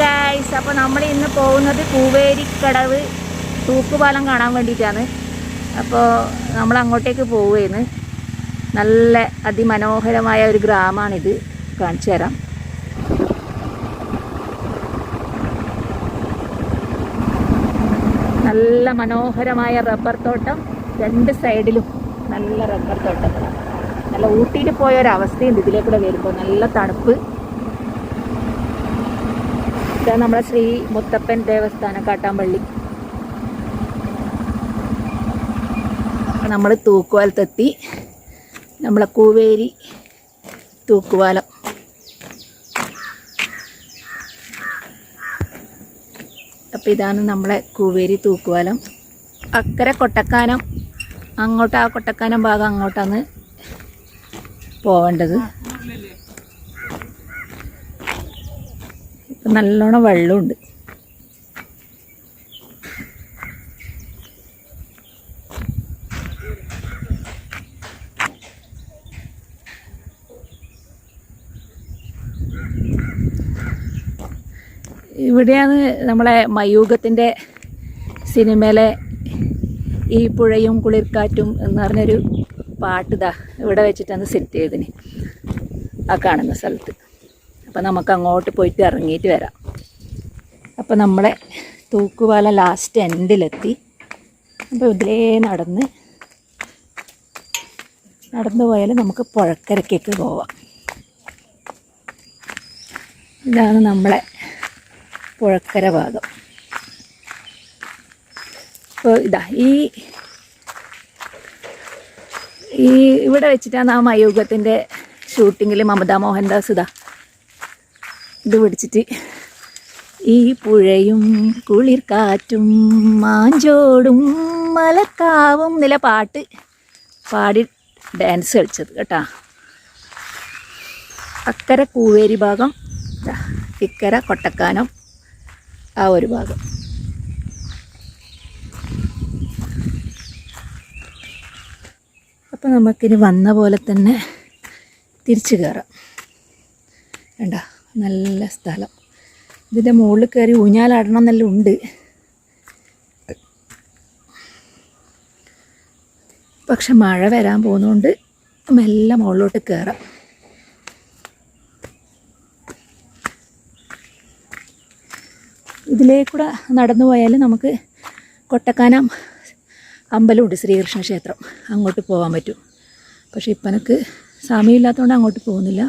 Guys, അപ്പോൾ നമ്മൾ ഇന്ന് പോകുന്നത് കൂവേരിക്കടവ് തൂക്കുപാലം കാണാൻ വേണ്ടിയിട്ടാണ്. അപ്പോൾ നമ്മൾ അങ്ങോട്ടേക്ക് പോവുകയാണ്. നല്ല അതിമനോഹരമായ ഒരു ഗ്രാമമാണിത്. കാണിച്ചു തരാം. നല്ല മനോഹരമായ റബ്ബർ തോട്ടം, രണ്ട് സൈഡിലും നല്ല റബ്ബർ തോട്ടങ്ങളാണ്. നല്ല ഊട്ടിയിൽ പോയൊരവസ്ഥയുണ്ട് ഇതിലേക്കൂടെ വരുമ്പോൾ. നല്ല തണുപ്പ്. ഇതാണ് നമ്മളെ ശ്രീ മുത്തപ്പൻ ദേവസ്ഥാനം, കാട്ടാമ്പള്ളി. നമ്മൾ തൂക്കുപാലത്തെത്തി. നമ്മളെ കൂവേരി തൂക്കുപാലം. അപ്പോൾ ഇതാണ് നമ്മളെ കൂവേരി തൂക്കുപാലം. അക്കരെ കൊട്ടക്കാനം, അങ്ങോട്ട് ആ കൊട്ടക്കാനം ഭാഗം അങ്ങോട്ടാണ് പോവേണ്ടത്. ഇപ്പം നല്ലോണം വെള്ളമുണ്ട്. ഇവിടെയാണ് നമ്മളെ മയൂഖത്തിൻ്റെ സിനിമയിലെ ഈ പുഴയും കുളിർക്കാറ്റും എന്ന് പറഞ്ഞൊരു പാട്ട് ഇവിടെ വെച്ചിട്ടാണ് സെറ്റ് ചെയ്തതിന്, ആ കാണുന്ന സ്ഥലത്ത്. അപ്പം നമുക്ക് അങ്ങോട്ട് പോയിട്ട് ഇറങ്ങിയിട്ട് വരാം. അപ്പം നമ്മളെ തൂക്കുപാലം ലാസ്റ്റ് എൻഡിലെത്തി. അപ്പോൾ ഇതിലേ നടന്ന് പോയാൽ നമുക്ക് പുഴക്കരക്കേക്ക് പോവാം. ഇതാണ് നമ്മളെ പുഴക്കര ഭാഗം. അപ്പോൾ ഇതാ ഈ ഇവിടെ വെച്ചിട്ടാണ് ആ മയൂഖത്തിൻ്റെ ഷൂട്ടിങ്ങിൽ മമതാ മോഹൻദാസ് ഇത് പിടിച്ചിട്ട് ഈ പുഴയും കുളിർക്കാറ്റും മാഞ്ചോടും മലക്കാവും നില പാട്ട് പാടി ഡാൻസ് കളിച്ചത് കേട്ടോ. അക്കരെ കൂവേരി ഭാഗം, ഇക്കര കൊട്ടക്കാനം, ആ ഒരു ഭാഗം. അപ്പോൾ നമുക്കിനി വന്ന പോലെ തന്നെ തിരിച്ചു കയറാം. വേണ്ട, നല്ല സ്ഥലം. ഇതിൻ്റെ മുകളിൽ കയറി ഊഞ്ഞാലാടണം എന്നെല്ലാം ഉണ്ട്. പക്ഷെ മഴ വരാൻ പോകുന്നതുകൊണ്ട് മെല്ലെ മുകളിലോട്ട് കയറാം. ഇതിലേക്കൂടെ നടന്നു പോയാൽ നമുക്ക് കൊട്ടക്കാനം അമ്പലമുണ്ട്, ശ്രീകൃഷ്ണ ക്ഷേത്രം, അങ്ങോട്ട് പോകാൻ പറ്റും. പക്ഷെ ഇപ്പം എനിക്ക് സമയമില്ലാത്തതുകൊണ്ട് അങ്ങോട്ട് പോകുന്നില്ല.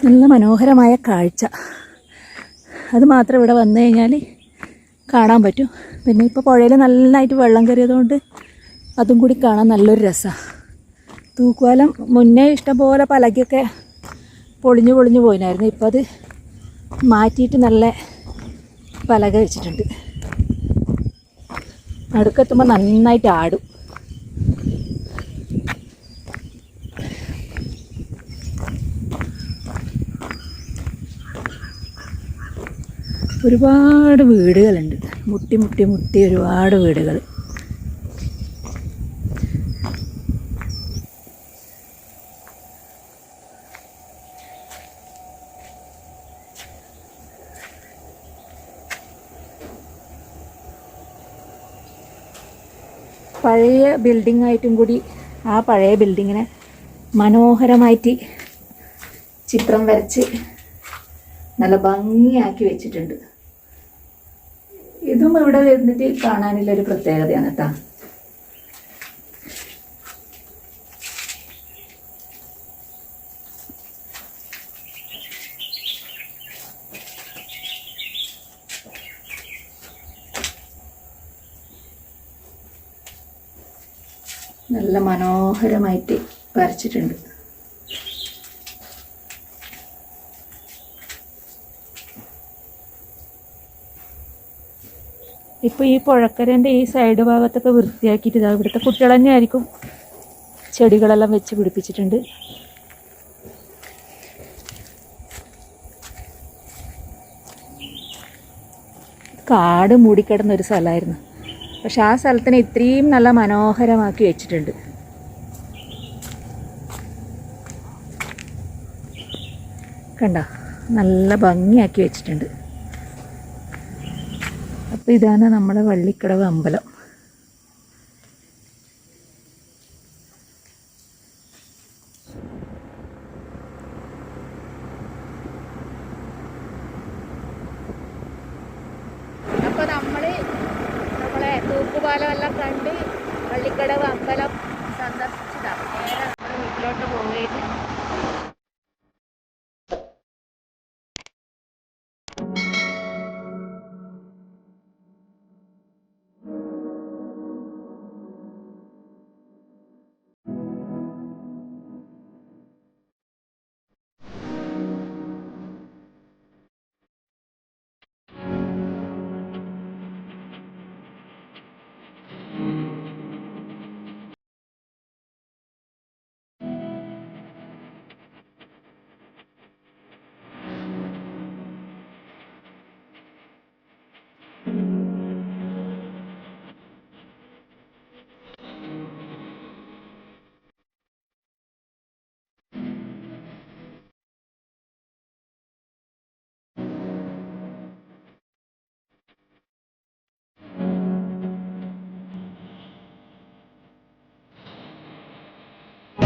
നല്ല മനോഹരമായ കാഴ്ച, അത് മാത്രം ഇവിടെ വന്നു കഴിഞ്ഞാൽ കാണാൻ പറ്റും. പിന്നെ ഇപ്പോൾ പുഴയിൽ നല്ലതായിട്ട് വെള്ളം കയറിയതുകൊണ്ട് അതും കൂടി കാണാൻ നല്ലൊരു രസമാണ്. തൂക്കുപാലം മുന്നേ ഇഷ്ടംപോലെ പലകയൊക്കെ പൊളിഞ്ഞു പോയിനായിരുന്നു. ഇപ്പോൾ അത് മാറ്റിയിട്ട് നല്ല പലക വെച്ചിട്ടുണ്ട്. നടുക്കെത്തുമ്പോൾ നന്നായിട്ട് ആടും. ഒരുപാട് വീടുകളുണ്ട്, മുട്ടി ഒരുപാട് വീടുകൾ. പഴയ ബിൽഡിങ്ങായിട്ടും കൂടി ആ പഴയ ബിൽഡിങ്ങിനെ മനോഹരമായിട്ട് ചിത്രം വരച്ച് നല്ല ഭംഗിയാക്കി വെച്ചിട്ടുണ്ട്. ഇതും ഇവിടെ വരുന്നിട്ട് കാണാനുള്ളൊരു പ്രത്യേകതയാണ് കേട്ടോ. നല്ല മനോഹരമായിട്ട് വരച്ചിട്ടുണ്ട്. ഇപ്പോൾ ഈ പുഴക്കരൻ്റെ ഈ സൈഡ് ഭാഗത്തൊക്കെ വൃത്തിയാക്കിയിട്ട് ഇവിടുത്തെ കുട്ടികൾ തന്നെ ആയിരിക്കും ചെടികളെല്ലാം വെച്ച് പിടിപ്പിച്ചിട്ടുണ്ട്. കാട് മൂടിക്കിടന്നൊരു സ്ഥലമായിരുന്നു. പക്ഷെ ആ സ്ഥലത്തിനെ ഇത്രയും നല്ല മനോഹരമാക്കി വെച്ചിട്ടുണ്ട്. കണ്ട നല്ല ഭംഗിയാക്കി വെച്ചിട്ടുണ്ട്. അപ്പോൾ ഇതാണ് നമ്മുടെ വള്ളിക്കടവ് അമ്പലം. അപ്പോൾ നമ്മളെ തൂക്കുപാലം എല്ലാം കണ്ട് വള്ളിക്കടവ് അമ്പലം സന്ദർശിച്ചതാണ്. നേരെ നമ്മുടെ വീട്ടിലോട്ട് പോകും.